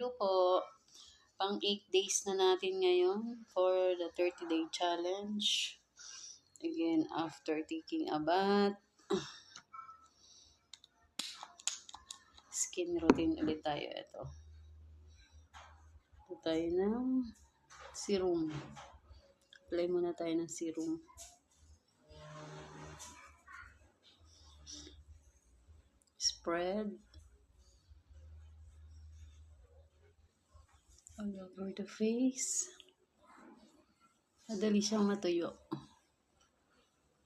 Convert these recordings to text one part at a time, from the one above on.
Hello po. Pang 8 days na natin ngayon for the 30-day challenge. Again, after taking a bath, skin routine ulit tayo. Ito tayo ng serum. Apply muna tayo ng serum. Spread all over the face. Madali siyang matuyo.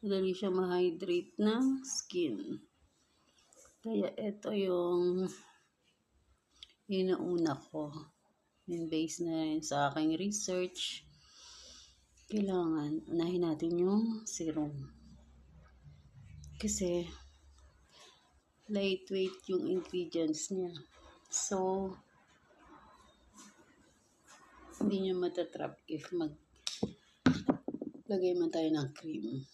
Madali siyang ma-hydrate ng skin. Kaya ito yung inauna ko. Yung base na yun sa aking research. Kailangan unahin natin yung serum. Kasi lightweight yung ingredients niya. So, hindi nyo matatrap if maglagay man tayo ng cream.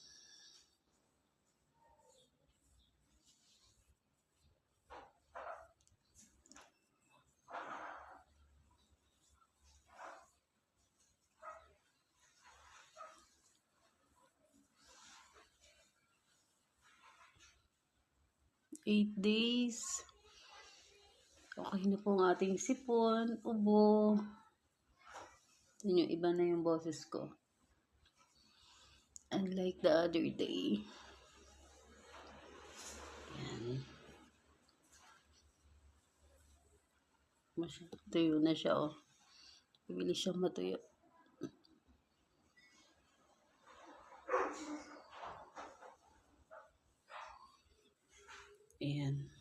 Eight days. Okay na po ang ating sipon, ubo. Ito nyo, iba na yung boses ko. Unlike the other day. Yan. Tuyo na siya, oh. Bibilis siyang matuyo. Ayan.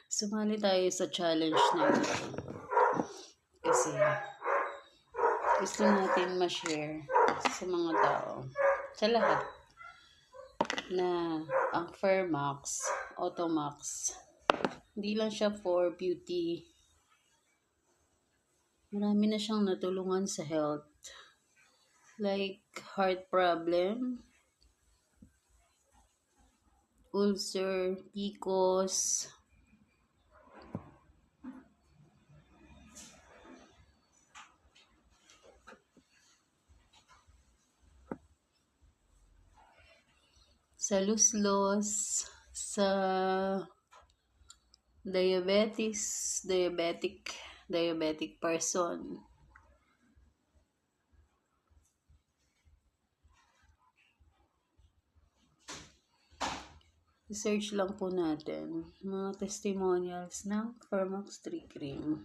Sumali tayo sa challenge na ito. Kasi gusto natin ma-share sa mga tao, sa lahat, na ang Fairmax, Automax, hindi lang siya for beauty. Marami na siyang natulungan sa health. Like heart problem, ulcer, PCOS, sa luslos, sa diabetic person. Search lang po natin mga testimonials ng Fairmax 3 Cream.